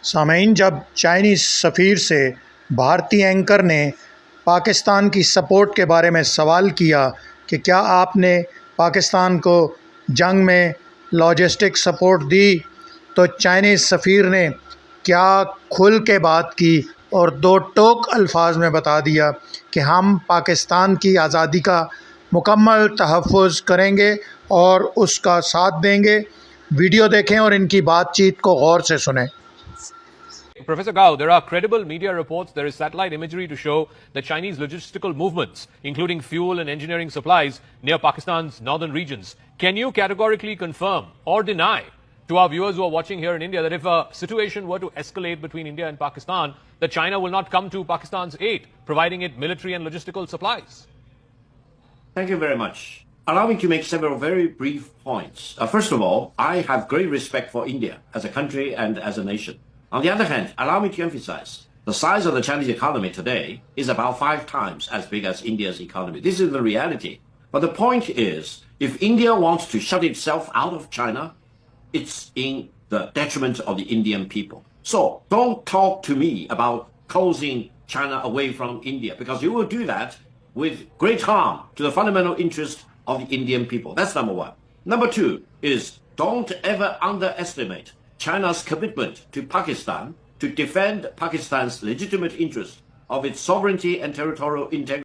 सामईन, जब चाइनीज़ सफ़ीर से भारतीय एंकर ने पाकिस्तान की सपोर्ट के बारे में सवाल किया कि क्या आपने पाकिस्तान को जंग में लॉजिस्टिक सपोर्ट दी, तो चाइनीज़ सफ़ीर ने क्या खुल के बात की और दो टोक अल्फाज में बता दिया कि हम पाकिस्तान की आज़ादी का मुकम्मल तहफ़्फ़ुज़ करेंगे और उसका साथ देंगे। वीडियो देखें और इनकी बातचीत को गौर से सुनें। Professor Gao, there are credible media reports, there is satellite imagery to show the Chinese logistical movements, including fuel and engineering supplies, near Pakistan's northern regions. Can you categorically confirm or deny to our viewers who are watching here in India that if a situation were to escalate between India and Pakistan, that China will not come to Pakistan's aid, providing it military and logistical supplies? Thank you very much. Allow me to make several very brief points. First of all, I have great respect for India as a country and as a nation. On the other hand, allow me to emphasize, the size of the Chinese economy today is about 5 times as big as India's economy. This is the reality. But the point is, if India wants to shut itself out of China, it's in the detriment of the Indian people. So don't talk to me about closing China away from India, because you will do that with great harm to the fundamental interest of the Indian people. That's number one. Number two is, don't ever underestimate China's commitment to Pakistan to defend Pakistan's legitimate interest of its sovereignty and territorial integrity.